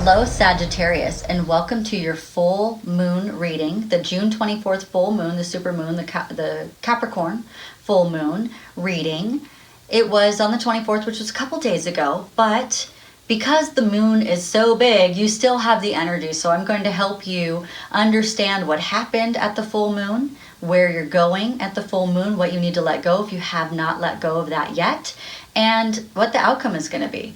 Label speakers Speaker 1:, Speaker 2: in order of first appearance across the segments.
Speaker 1: Hello Sagittarius, and welcome to your full moon reading, the June 24th full moon, the super moon, the Capricorn full moon reading. It was on the 24th, which was a couple days ago, but because the moon is so big, you still have the energy. So I'm going to help you understand what happened at the full moon, where you're going at the full moon, what you need to let go if you have not let go of that yet, and what the outcome is going to be.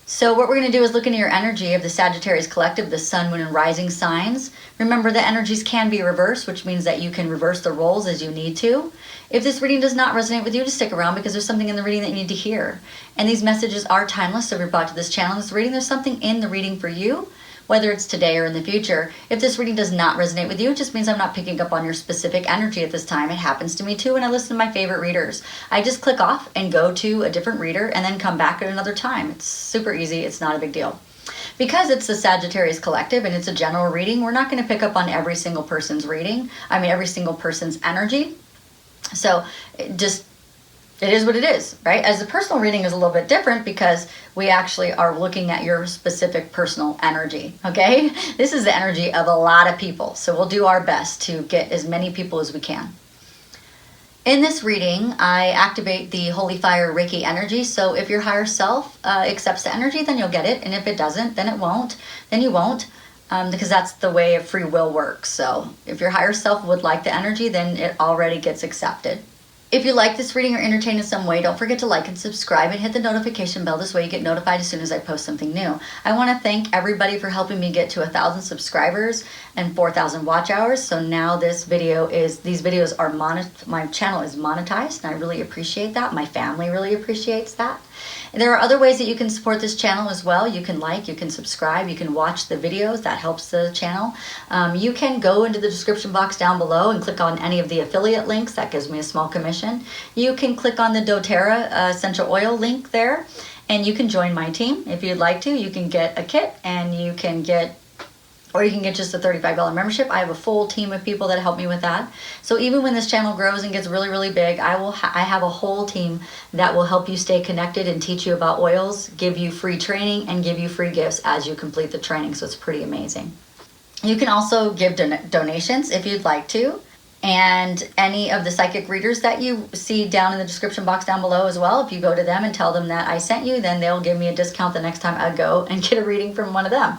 Speaker 1: So what we're going to do is look into your energy of the Sagittarius collective, the sun, moon, and rising signs. Remember, the energies can be reversed, which means that you can reverse the roles as you need to. If this reading does not resonate with you, just stick around because there's something in the reading that you need to hear. And these messages are timeless, so if you're brought to this channel, this reading, there's something in the reading for you, whether it's today or in the future. If this reading does not resonate with you, it just means I'm not picking up on your specific energy at this time. It happens to me too, and I listen to my favorite readers. I just click off and go to a different reader and then come back at another time. It's super easy. It's not a big deal. Because it's the Sagittarius collective and it's a general reading, we're not going to pick up on every single person's every single person's energy. So it is what it is, right? As a personal reading is a little bit different because we actually are looking at your specific personal energy, okay? This is the energy of a lot of people, so we'll do our best to get as many people as we can. In this reading, I activate the Holy Fire Reiki energy, so if your higher self accepts the energy, then you'll get it, and if it doesn't, then it won't, then you won't, because that's the way free will works. So if your higher self would like the energy, then it already gets accepted. If you like this reading or entertained in some way, don't forget to like and subscribe and hit the notification bell. This way you get notified as soon as I post something new. I want to thank everybody for helping me get to 1,000 subscribers and 4,000 watch hours. So now these videos are my channel is monetized, and I really appreciate that. My family really appreciates that. And there are other ways that you can support this channel as well. You can like, you can subscribe, you can watch the videos. That helps the channel. You can go into the description box down below and click on any of the affiliate links. That gives me a small commission. You can click on the doTERRA essential oil link there, and you can join my team if you'd like to. You can get a kit, and you can get just a $35 membership. I have a full team of people that help me with that. So even when this channel grows and gets really, really big, I have a whole team that will help you stay connected and teach you about oils, give you free training, and give you free gifts as you complete the training. So it's pretty amazing. You can also give donations if you'd like to. And any of the psychic readers that you see down in the description box down below as well, if you go to them and tell them that I sent you, then they'll give me a discount the next time I go and get a reading from one of them.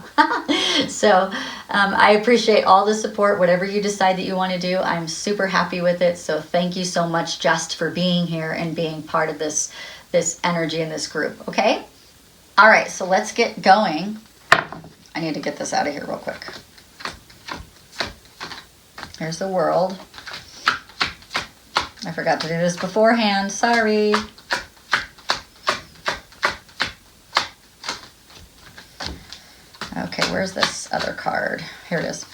Speaker 1: So I appreciate all the support, whatever you decide that you want to do. I'm super happy with it. So thank you so much just for being here and being part of this energy in this group, okay? All right, so let's get going. I need to get this out of here real quick. Here's the world. I forgot to do this beforehand. Sorry. Okay, where's this other card? Here it is.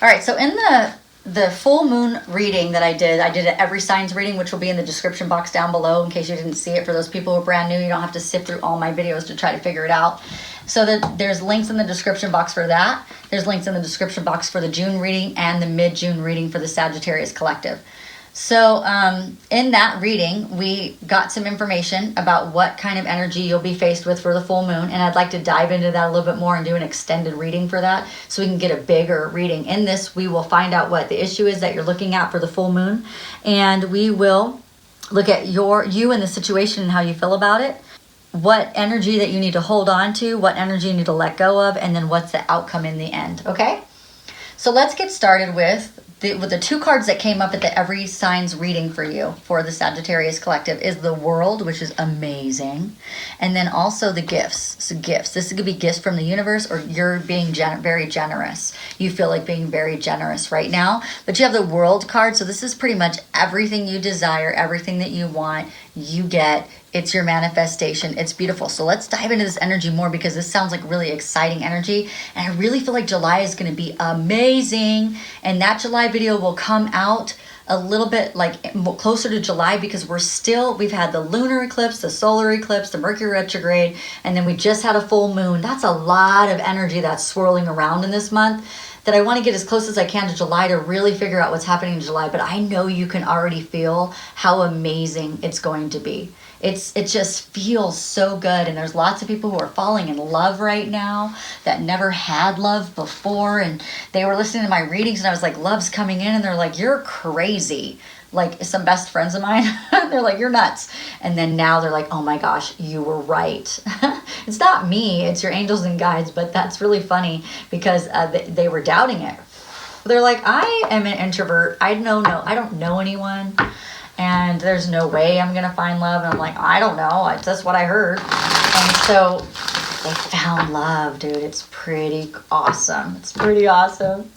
Speaker 1: All right, so in the full moon reading that I did an every signs reading, which will be in the description box down below in case you didn't see it. For those people who are brand new, you don't have to sift through all my videos to try to figure it out. So there's links in the description box for that. There's links in the description box for the June reading and the mid-June reading for the Sagittarius collective. So in that reading, we got some information about what kind of energy you'll be faced with for the full moon. And I'd like to dive into that a little bit more and do an extended reading for that so we can get a bigger reading. In this, we will find out what the issue is that you're looking at for the full moon. And we will look at you and the situation and how you feel about it, what energy that you need to hold on to, what energy you need to let go of, and then what's the outcome in the end, okay? So let's get started with the two cards that came up at the every signs reading for you for the Sagittarius collective is the World, which is amazing, and then also the gifts. So gifts. This could be gifts from the universe, or you're being very generous. You feel like being very generous right now, but you have the World card, so this is pretty much everything you desire, everything that you want, you get. It's your manifestation. It's beautiful. So let's dive into this energy more because this sounds like really exciting energy. And I really feel like July is going to be amazing. And that July video will come out a little bit like closer to July because we've had the lunar eclipse, the solar eclipse, the Mercury retrograde, and then we just had a full moon. That's a lot of energy that's swirling around in this month that I want to get as close as I can to July to really figure out what's happening in July. But I know you can already feel how amazing it's going to be. it just feels so good. And there's lots of people who are falling in love right now that never had love before. And they were listening to my readings and I was like, love's coming in. And they're like, you're crazy. Like some best friends of mine, they're like, you're nuts. And then now they're like, oh my gosh, you were right. It's not me, it's your angels and guides. But that's really funny because they were doubting it. They're like, I am an introvert. I don't know anyone. And there's no way I'm going to find love. And I'm like, I don't know. That's what I heard. And so they found love, dude. It's pretty awesome. It's pretty awesome.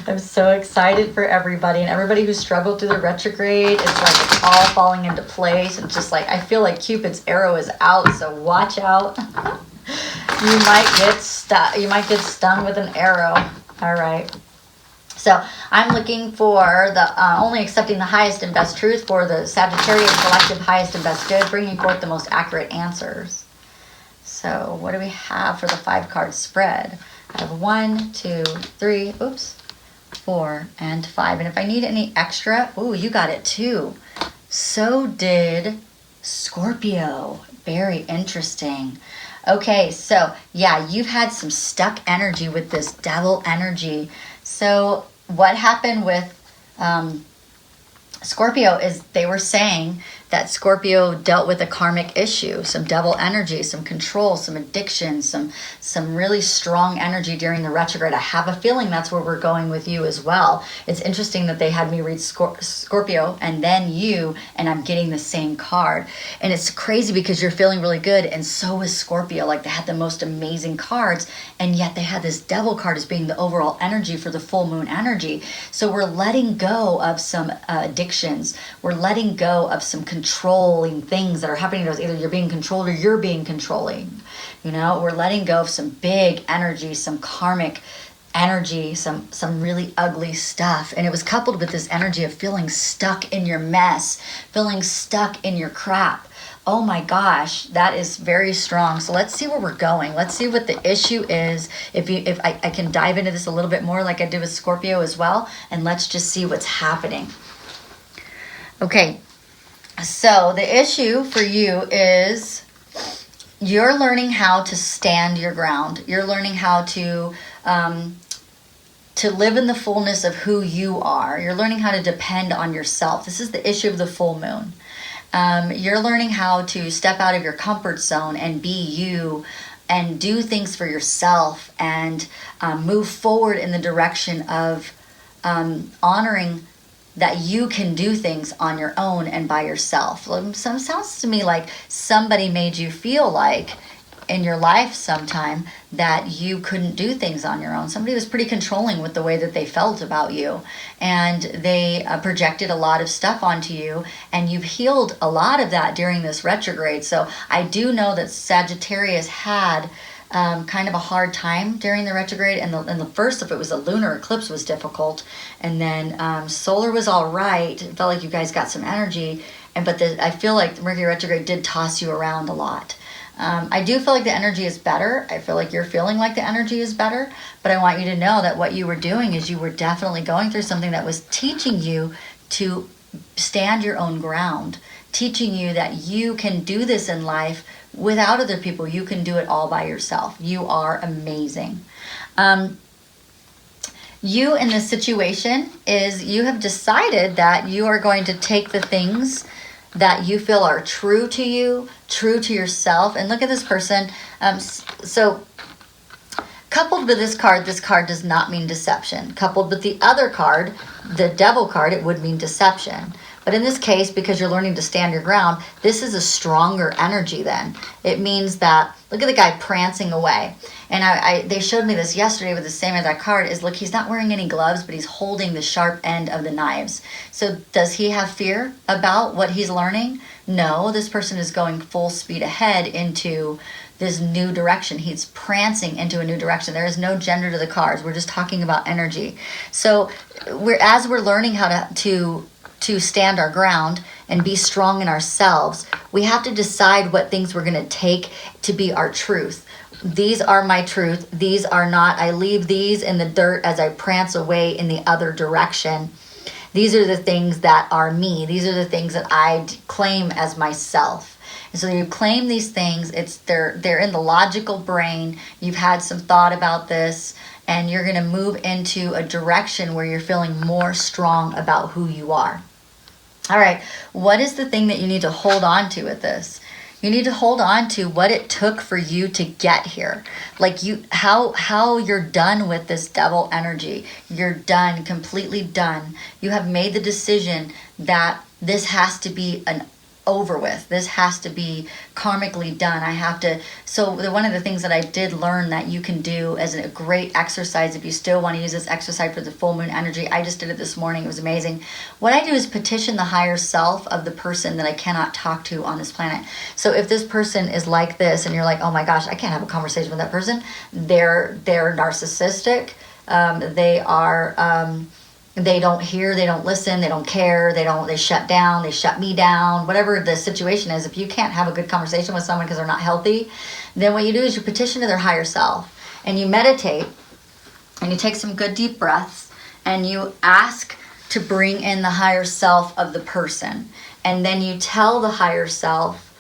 Speaker 1: I'm so excited for everybody. And everybody who struggled through the retrograde, it's like it's all falling into place. And just like, I feel like Cupid's arrow is out. So watch out. You might get stuck. You might get stung with an arrow. All right. So I'm looking for the only accepting the highest and best truth for the Sagittarius collective highest and best good, bringing forth the most accurate answers. So what do we have for the 5-card spread? I have 1, 2, 3, 4, and 5. And if I need any extra, you got it too. So did Scorpio. Very interesting. Okay, so yeah, you've had some stuck energy with this devil energy. So what happened with Scorpio is they were saying that Scorpio dealt with a karmic issue, some devil energy, some control, some addiction, some really strong energy during the retrograde. I have a feeling that's where we're going with you as well. It's interesting that they had me read Scorpio and then you, and I'm getting the same card. And it's crazy because you're feeling really good, and so is Scorpio. Like they had the most amazing cards, and yet they had this devil card as being the overall energy for the full moon energy. So we're letting go of some addictions. We're letting go of some controlling things that are happening to us. Either you're being controlled or you're being controlling. You know, we're letting go of some big energy, some karmic energy, some really ugly stuff. And it was coupled with this energy of feeling stuck in your mess, feeling stuck in your crap. Oh my gosh, that is very strong. So let's see where we're going. Let's see what the issue is. If I can dive into this a little bit more like I did with Scorpio as well, and let's just see what's happening. Okay. So the issue for you is you're learning how to stand your ground. You're learning how to live in the fullness of who you are. You're learning how to depend on yourself. This is the issue of the full moon. You're learning how to step out of your comfort zone and be you and do things for yourself and move forward in the direction of honoring that you can do things on your own and by yourself. Some sounds to me like somebody made you feel like in your life sometime that you couldn't do things on your own. Somebody was pretty controlling with the way that they felt about you, and they projected a lot of stuff onto you, and you've healed a lot of that during this retrograde. So I do know that Sagittarius had kind of a hard time during the retrograde, and the first, if it was a lunar eclipse, was difficult, and then solar was all right. It felt like you guys got some energy, but I feel like the Mercury retrograde did toss you around a lot. I do feel like the energy is better. I feel like you're feeling like the energy is better, but I want you to know that what you were doing is you were definitely going through something that was teaching you to stand your own ground, teaching you that you can do this in life without other people. You can do it all by yourself. You are amazing. You in this situation is you have decided that you are going to take the things that you feel are true to you, true to yourself. And look at this person. So coupled with this card does not mean deception. Coupled with the other card, the devil card, it would mean deception. But in this case, because you're learning to stand your ground, this is a stronger energy then. It means that, look at the guy prancing away. And they showed me this yesterday with the same as that card, is look, he's not wearing any gloves, but he's holding the sharp end of the knives. So does he have fear about what he's learning? No, this person is going full speed ahead into this new direction. He's prancing into a new direction. There is no gender to the cards. We're just talking about energy. So as we're learning how to stand our ground and be strong in ourselves, we have to decide what things we're going to take to be our truth. These are my truth. These are not. I leave these in the dirt as I prance away in the other direction. These are the things that are me. These are the things that I claim as myself. And so you claim these things. They're in the logical brain. You've had some thought about this, and you're going to move into a direction where you're feeling more strong about who you are. All right, what is the thing that you need to hold on to with this? You need to hold on to what it took for you to get here. Like how you're done with this devil energy. You're done, completely done. You have made the decision that this has to be over with. This has to be karmically done. So one of the things that I did learn that you can do as a great exercise, if you still want to use this exercise for the full moon energy, I just did it this morning. It was amazing. What I do is petition the higher self of the person that I cannot talk to on this planet. So if this person is like this and you're like, oh my gosh, I can't have a conversation with that person. They're narcissistic. They don't hear, they don't listen, they don't care, they shut down, they shut me down, whatever the situation is. If you can't have a good conversation with someone because they're not healthy, then what you do is you petition to their higher self and you meditate and you take some good deep breaths and you ask to bring in the higher self of the person. And then you tell the higher self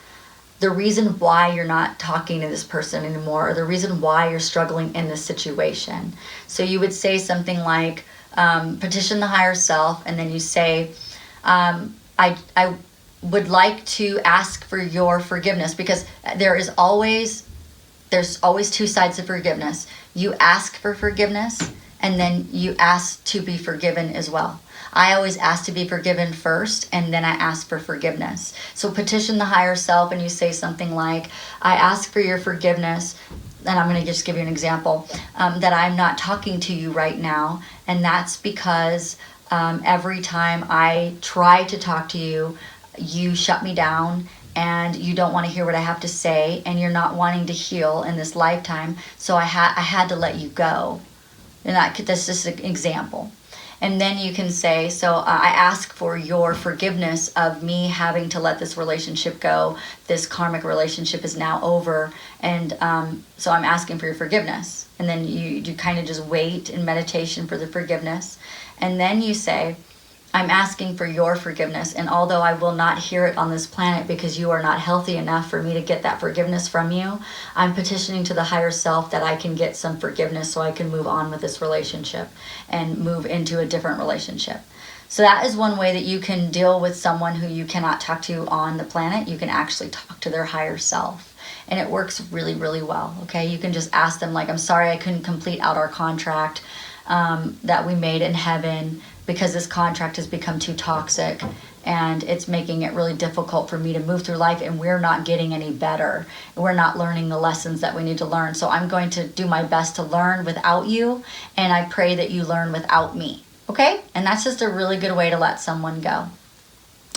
Speaker 1: the reason why you're not talking to this person anymore, or the reason why you're struggling in this situation. So you would say something like, petition the higher self, and then you say, I would like to ask for your forgiveness, because there's always two sides of forgiveness. You ask for forgiveness, and then you ask to be forgiven as well. I always ask to be forgiven first, and then I ask for forgiveness. So petition the higher self, and you say something like, I ask for your forgiveness, and I'm going to just give you an example, that I'm not talking to you right now, and that's because every time I try to talk to you, you shut me down, and you don't want to hear what I have to say, and you're not wanting to heal in this lifetime, so I had to let you go. And that's just an example. And then you can say, so I ask for your forgiveness of me having to let this relationship go. This karmic relationship is now over. And so I'm asking for your forgiveness. And then you kind of just wait in meditation for the forgiveness. And then you say, I'm asking for your forgiveness. And although I will not hear it on this planet because you are not healthy enough for me to get that forgiveness from you, I'm petitioning to the higher self that I can get some forgiveness so I can move on with this relationship and move into a different relationship. So that is one way that you can deal with someone who you cannot talk to on the planet. You can actually talk to their higher self. And it works really, really well. Okay, you can just ask them, like, I'm sorry I couldn't complete out our contract that we made in heaven, because this contract has become too toxic and it's making it really difficult for me to move through life, and we're not getting any better. We're not learning the lessons that we need to learn. So I'm going to do my best to learn without you, and I pray that you learn without me. Okay? And that's just a really good way to let someone go.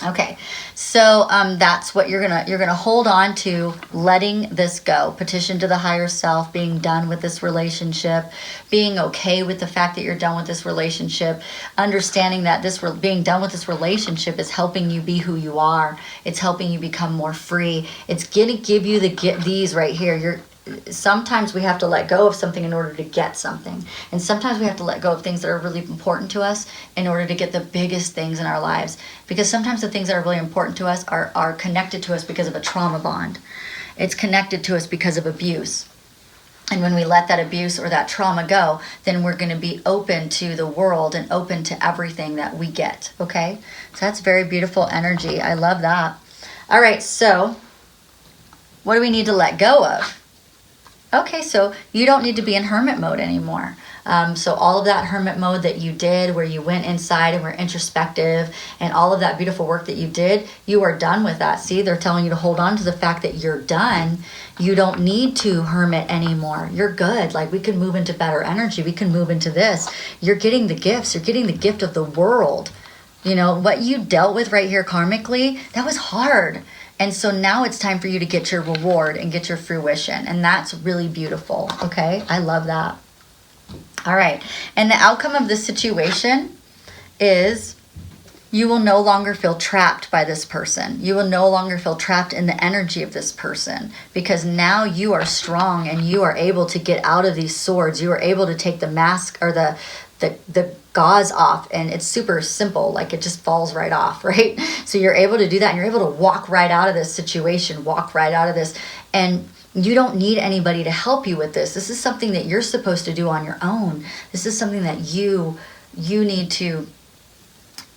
Speaker 1: Okay, so that's what you're gonna hold on to, letting this go. Petition to the higher self, being done with this relationship, being okay with the fact that you're done with this relationship, understanding that being done with this relationship is helping you be who you are. It's helping you become more free. It's gonna give you these right here. Sometimes we have to let go of something in order to get something. And sometimes we have to let go of things that are really important to us in order to get the biggest things in our lives. Because sometimes the things that are really important to us are connected to us because of a trauma bond. It's connected to us because of abuse. And when we let that abuse or that trauma go, then we're going to be open to the world and open to everything that we get. Okay? So that's very beautiful energy. I love that. All right, so what do we need to let go of? Okay, so you don't need to be in hermit mode anymore. So all of that hermit mode that you did, where you went inside and were introspective, and all of that beautiful work that you did, you are done with that. See, they're telling you to hold on to the fact that you're done. You don't need to hermit anymore. You're good. Like, we can move into better energy. We can move into this. You're getting the gifts. You're getting the gift of the world. You know, what you dealt with right here karmically, that was hard. And so now it's time for you to get your reward and get your fruition. And that's really beautiful. Okay? I love that. All right. And the outcome of this situation is you will no longer feel trapped by this person. You will no longer feel trapped in the energy of this person, because now you are strong and you are able to get out of these swords. You are able to take the mask or the gauze off, and it's super simple, like it just falls right off, right? So you're able to do that, and you're able to walk right out of this situation, walk right out of this, and you don't need anybody to help you with this. This is something that you're supposed to do on your own. This is something that you need to,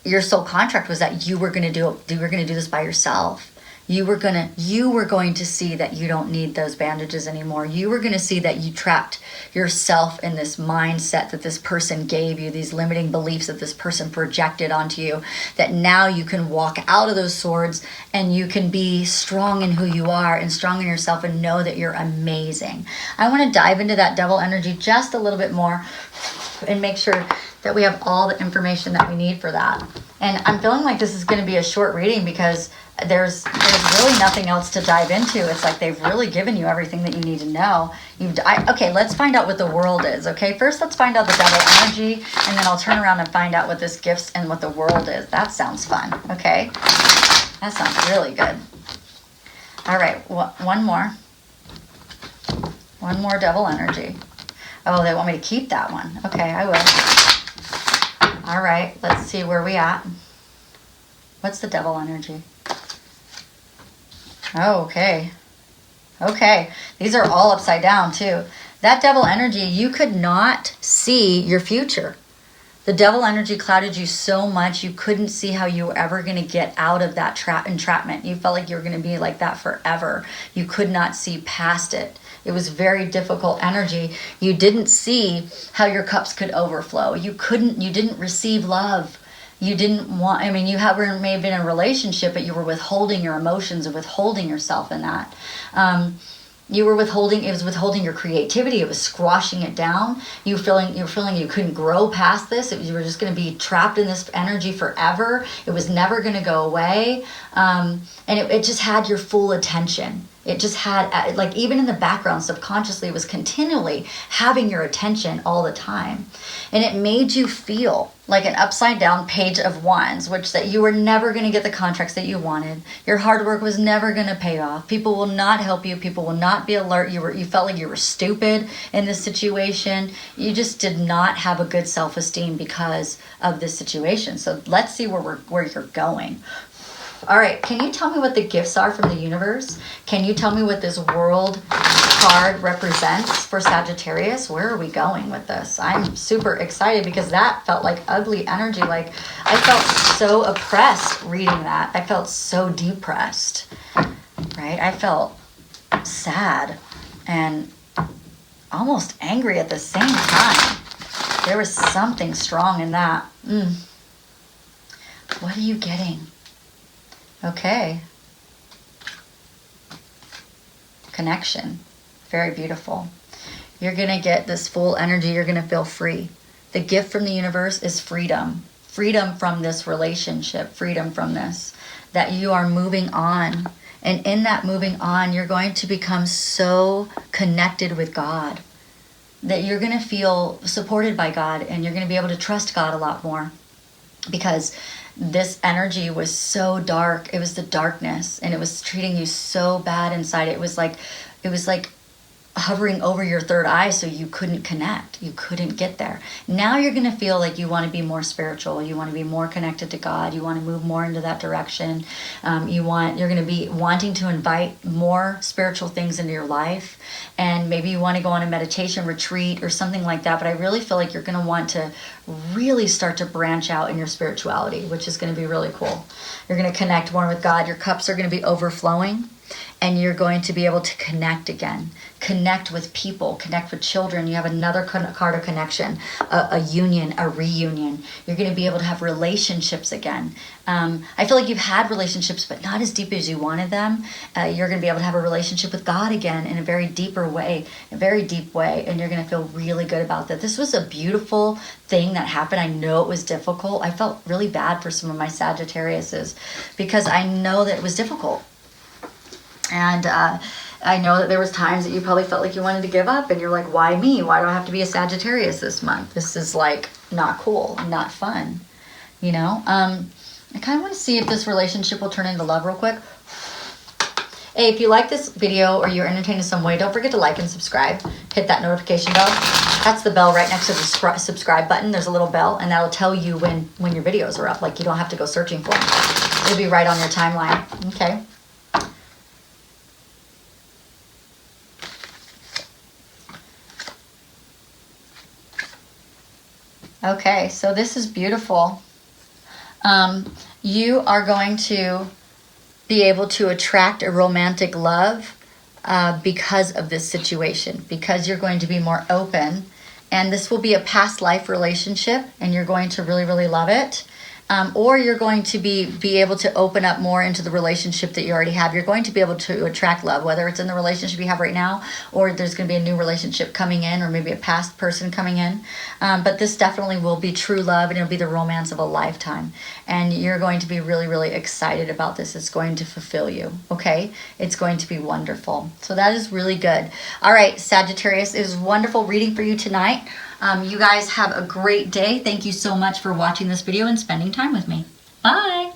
Speaker 1: your soul contract was that you were going to do this by yourself. You were going to see that you don't need those bandages anymore. You were going to see that you trapped yourself in this mindset that this person gave you, these limiting beliefs that this person projected onto you, that now you can walk out of those swords and you can be strong in who you are and strong in yourself and know that you're amazing. I want to dive into that devil energy just a little bit more and make sure that we have all the information that we need for that. And I'm feeling like this is going to be a short reading because there's really nothing else to dive into. It's like they've really given you everything that you need to know. Okay, let's find out what the world is. Okay, first let's find out the devil energy, and then I'll turn around and find out what this gifts and what the world is. That sounds fun. Okay, that sounds really good. All right, one more devil energy. Oh, they want me to keep that one. Okay, I will. All right, let's see where we at. What's the devil energy? Oh, okay. Okay. These are all upside down too. That devil energy, you could not see your future. The devil energy clouded you so much you couldn't see how you were ever going to get out of that entrapment. You felt like you were going to be like that forever. You could not see past it. It was very difficult energy. You didn't see how your cups could overflow. You didn't receive love. You didn't want, I mean, you may have been in a relationship, but you were withholding your emotions and withholding yourself in that. It was withholding your creativity. It was squashing it down. You were feeling you couldn't grow past this. You were just going to be trapped in this energy forever. It was never going to go away. And it just had your full attention. It just had, like, even in the background, subconsciously, it was continually having your attention all the time. And it made you feel like an upside down page of wands, which that you were never going to get the contracts that you wanted. Your hard work was never going to pay off. People will not help you. People will not be alert. You felt like you were stupid in this situation. You just did not have a good self-esteem because of this situation. So let's see where you're going. All right, can you tell me what the gifts are from the universe? Can you tell me what this world card represents for Sagittarius? Where are we going with this? I'm super excited because that felt like ugly energy. Like, I felt so oppressed reading that. I felt so depressed, right? I felt sad and almost angry at the same time. There was something strong in that. What are you getting? Okay. Connection. Very beautiful. You're going to get this full energy. You're going to feel free. The gift from the universe is freedom. Freedom from this relationship. Freedom from this. That you are moving on. And in that moving on, you're going to become so connected with God that you're going to feel supported by God, and you're going to be able to trust God a lot more. Because this energy was so dark. It was the darkness, and it was treating you so bad inside. It was like hovering over your third eye, so you couldn't connect. You couldn't get there. Now you're going to feel like you want to be more spiritual. You want to be more connected to God. You want to move more into that direction. You're going to be wanting to invite more spiritual things into your life. And maybe you want to go on a meditation retreat or something like that. But I really feel like you're going to want to really start to branch out in your spirituality, which is going to be really cool. You're going to connect more with God. Your cups are going to be overflowing. And you're going to be able to connect again. Connect with people. Connect with children. You have another card of connection. A union. A reunion. You're going to be able to have relationships again. I feel like you've had relationships, but not as deep as you wanted them. You're going to be able to have a relationship with God again in a very deeper way. A very deep way. And you're going to feel really good about that. This was a beautiful thing that happened. I know it was difficult. I felt really bad for some of my Sagittariuses because I know that it was difficult. And I know that there was times that you probably felt like you wanted to give up, and you're like, why me? Why do I have to be a Sagittarius this month? This is like not cool, not fun, you know? I kind of want to see if this relationship will turn into love real quick. Hey, if you like this video or you're entertained in some way, don't forget to like and subscribe. Hit that notification bell. That's the bell right next to the subscribe button. There's a little bell, and that'll tell you when your videos are up. Like, you don't have to go searching for them. It'll be right on your timeline. Okay. Okay, so this is beautiful. You are going to be able to attract a romantic love because of this situation, because you're going to be more open, and this will be a past life relationship, and you're going to really, really love it. Or you're going to be able to open up more into the relationship that you already have. You're going to be able to attract love, whether it's in the relationship you have right now, or there's going to be a new relationship coming in, or maybe a past person coming in. But this definitely will be true love, and it'll be the romance of a lifetime. And you're going to be really, really excited about this. It's going to fulfill you, okay? It's going to be wonderful. So that is really good. All right, Sagittarius, it was wonderful reading for you tonight. You guys have a great day. Thank you so much for watching this video and spending time with me. Bye.